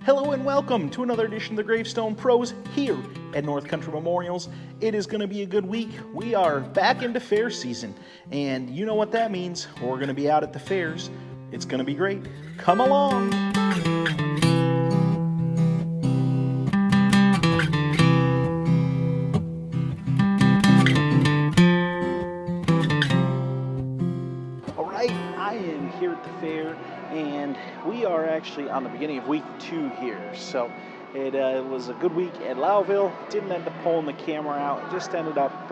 Hello and welcome to another edition of the Gravestone Pros here at North Country Memorials. It is going to be a good week. We are back into fair season, and you know what that means. We're going to be out at the fairs. It's going to be great. Come along. All right, I am here at the fair, and we are actually on the beginning of week 2 here. So it was a good week at Lowville. Didn't end up pulling the camera out. It just ended up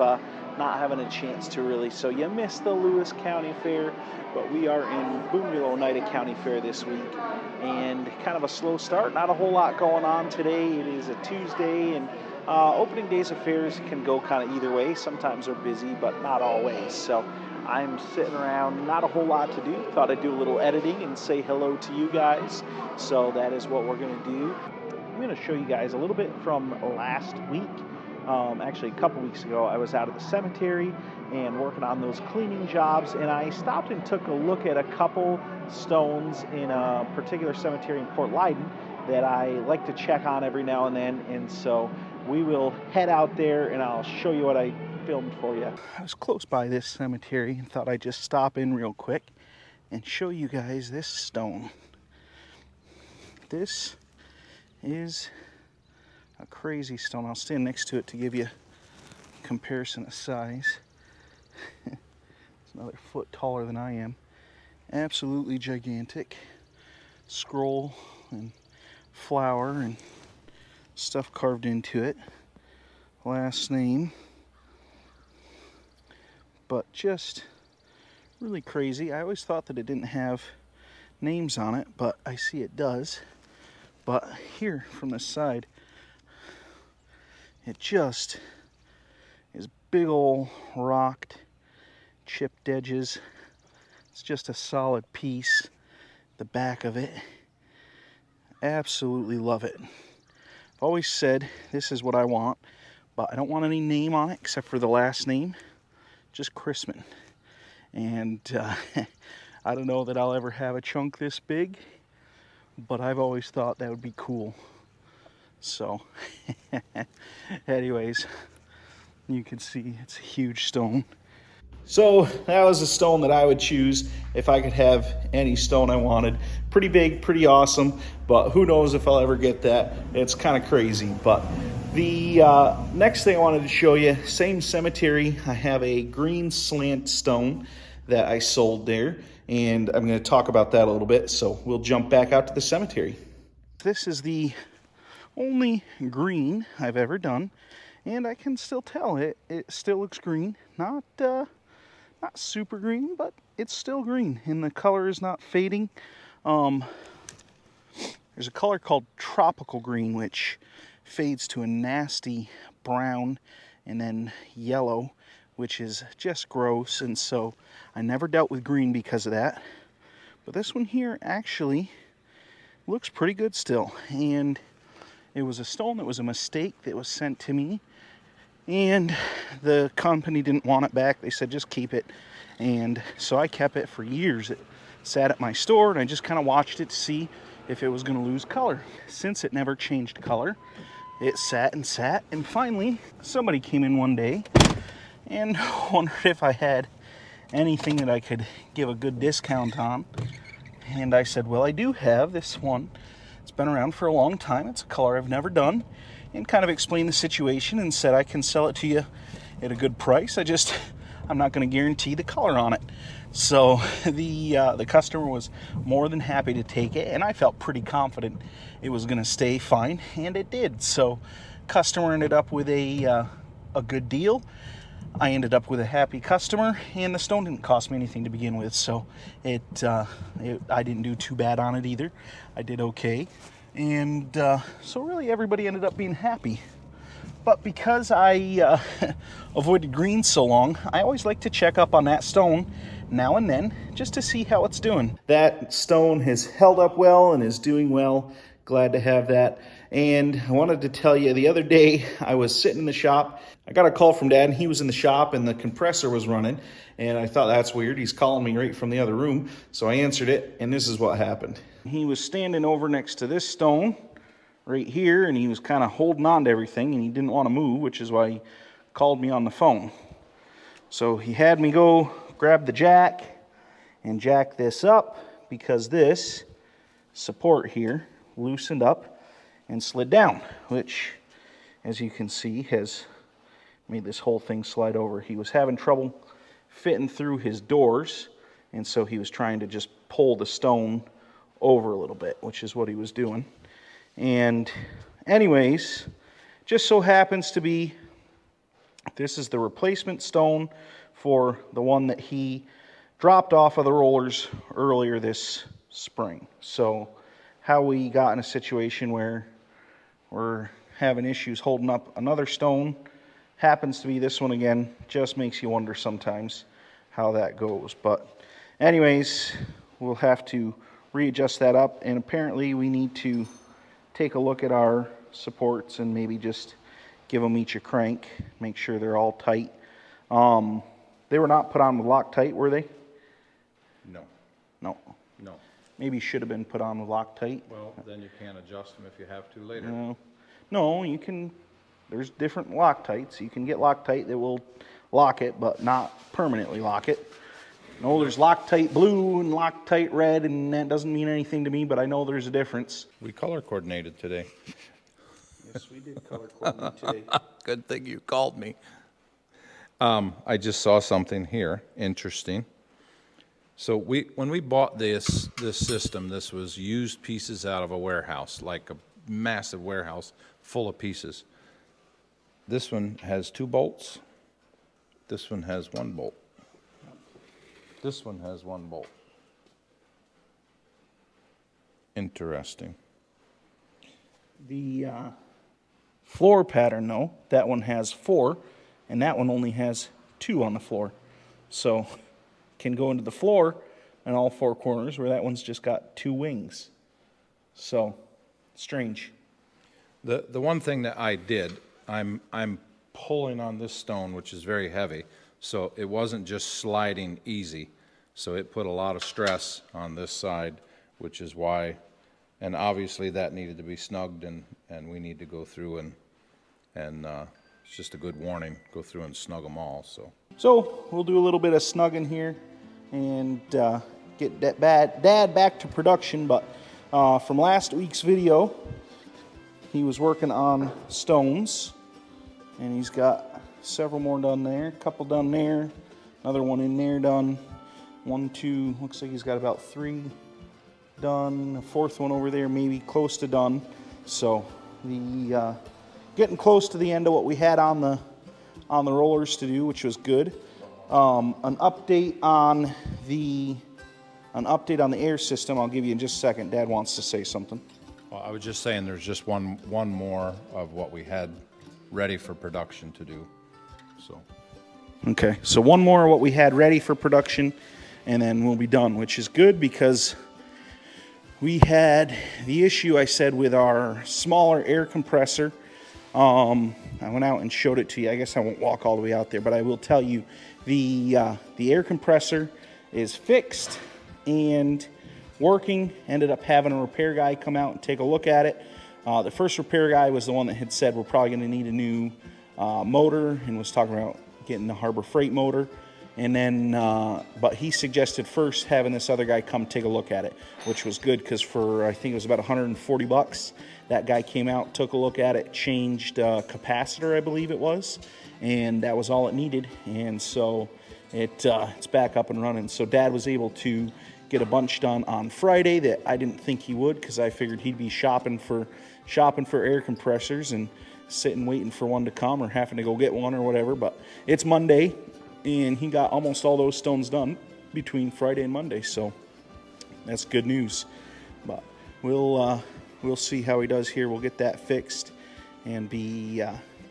not having a chance to really. So you missed the Lewis County Fair, but we are in Boonville, Oneida County Fair this week, and kind of a slow start. Not a whole lot going on today. It is a Tuesday, and opening days of fairs can go kind of either way. Sometimes they're busy, but not always. So I'm sitting around, not a whole lot to do. Thought I'd do a little editing and say hello to you guys. So that is what we're going to do. I'm going to show you guys a little bit from last week. Actually, a couple weeks ago, I was out at the cemetery and working on those cleaning jobs, and I stopped and took a look at a couple stones in a particular cemetery in Port Leyden that I like to check on every now and then, and so we will head out there and I'll show you what I filmed for you. I was close by this cemetery and thought I'd just stop in real quick and show you guys this stone. This is a crazy stone. I'll stand next to it to give you a comparison of size. It's another foot taller than I am. Absolutely gigantic. Scroll and flower and stuff carved into it. Last name. But just really crazy. I always thought that it didn't have names on it, but I see it does. But here from this side, it just is big old rocked, chipped edges. It's just a solid piece. The back of it, absolutely love it. I've always said this is what I want, but I don't want any name on it except for the last name, just Christman. And I don't know that I'll ever have a chunk this big, but I've always thought that would be cool. So anyways, you can see it's a huge stone. So that was a stone that I would choose if I could have any stone I wanted. Pretty big, pretty awesome, but who knows if I'll ever get that. It's kind of crazy. But the next thing I wanted to show you, same cemetery, I have a green slant stone that I sold there, and I'm going to talk about that a little bit. So we'll jump back out to the cemetery. This is the only green I've ever done, and I can still tell it still looks green. Not super green, but it's still green, and the color is not fading. There's a color called tropical green, which fades to a nasty brown and then yellow, which is just gross, and so I never dealt with green because of that. But this one here actually looks pretty good still, and it was a stone that was a mistake that was sent to me, and the company didn't want it back. They said just keep it, and so I kept it for years. It sat at my store, and I just kind of watched it to see if it was going to lose color. Since it never changed color, it sat and sat, and finally somebody came in one day and wondered if I had anything that I could give a good discount on, and I said, well, I do have this one. It's been around for a long time. It's a color I've never done, and kind of explained the situation and said I can sell it to you at a good price. I'm not going to guarantee the color on it. So the customer was more than happy to take it, and I felt pretty confident it was going to stay fine, and it did. So customer ended up with a good deal. I ended up with a happy customer, and the stone didn't cost me anything to begin with, so I didn't do too bad on it either. I did okay, and so really everybody ended up being happy. But because I avoided green so long, I always like to check up on that stone now and then just to see how it's doing. That stone has held up well and is doing well. Glad to have that. And I wanted to tell you, the other day I was sitting in the shop. I got a call from Dad, and he was in the shop, and the compressor was running. And I thought, that's weird. He's calling me right from the other room. So I answered it, and this is what happened. He was standing over next to this stone right here, and he was kind of holding on to everything, and he didn't want to move, which is why he called me on the phone. So he had me go grab the jack and jack this up, because this support here loosened up and slid down, which, as you can see, has made this whole thing slide over. He was having trouble fitting through his doors, and so he was trying to just pull the stone over a little bit, which is what he was doing. And anyways, just so happens to be, this is the replacement stone for the one that he dropped off of the rollers earlier this spring. So how we got in a situation where we're having issues holding up another stone happens to be this one again. Just makes you wonder sometimes how that goes. But anyways, we'll have to readjust that up, and apparently we need to take a look at our supports and maybe just give them each a crank, make sure they're all tight. They were not put on with Loctite, were they? No. No. No. Maybe should have been put on with Loctite. Well, then you can't adjust them if you have to later. No, you can. There's different Loctites. You can get Loctite that will lock it, but not permanently lock it. No, there's Loctite blue and Loctite red, and that doesn't mean anything to me, but I know there's a difference. We color coordinated today. Yes, we did color coordinate today. Good thing you called me. I just saw something here, interesting. So when we bought this system, this was used pieces out of a warehouse, like a massive warehouse full of pieces. This one has 2 bolts. This one has 1 bolt. This one has 1 bolt. Interesting. The floor pattern, though, that one has 4, and that one only has 2 on the floor. So can go into the floor in all 4 corners, where that one's just got 2 wings. So strange. The one thing that I did, I'm pulling on this stone, which is very heavy, so it wasn't just sliding easy. So it put a lot of stress on this side, which is why, and obviously that needed to be snugged, and we need to go through and it's just a good warning, go through and snug them all. So we'll do a little bit of snugging here and get Dad back to production. But from last week's video, he was working on stones, and he's got several more done there, a couple done there, another one in there done, 1, 2, looks like he's got about 3 done, a 4th one over there maybe close to done. So the getting close to the end of what we had on the rollers to do, which was good. An update on the air system I'll give you in just a second. Dad wants to say something. Well, I was just saying there's just one more of what we had ready for production to do. So okay, so one more of what we had ready for production, and then we'll be done, which is good because we had the issue I said with our smaller air compressor. I went out and showed it to you. I guess I won't walk all the way out there, but I will tell you the air compressor is fixed and working. Ended up having a repair guy come out and take a look at it. The first repair guy was the one that had said we're probably going to need a new motor, and was talking about getting the Harbor Freight motor. And then, but he suggested first having this other guy come take a look at it, which was good because for, I think it was about $140, that guy came out, took a look at it, changed capacitor, I believe it was, and that was all it needed. And so it's back up and running. So Dad was able to get a bunch done on Friday that I didn't think he would, because I figured he'd be shopping for air compressors and sitting waiting for one to come or having to go get one or whatever. But it's Monday, and he got almost all those stones done between Friday and Monday, so that's good news. But we'll see how he does here. We'll get that fixed and be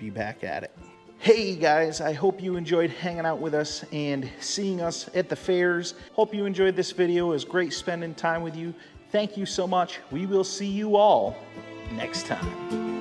back at it. Hey guys, I hope you enjoyed hanging out with us and seeing us at the fairs. Hope you enjoyed this video. It was great spending time with you. Thank you so much. We will see you all next time.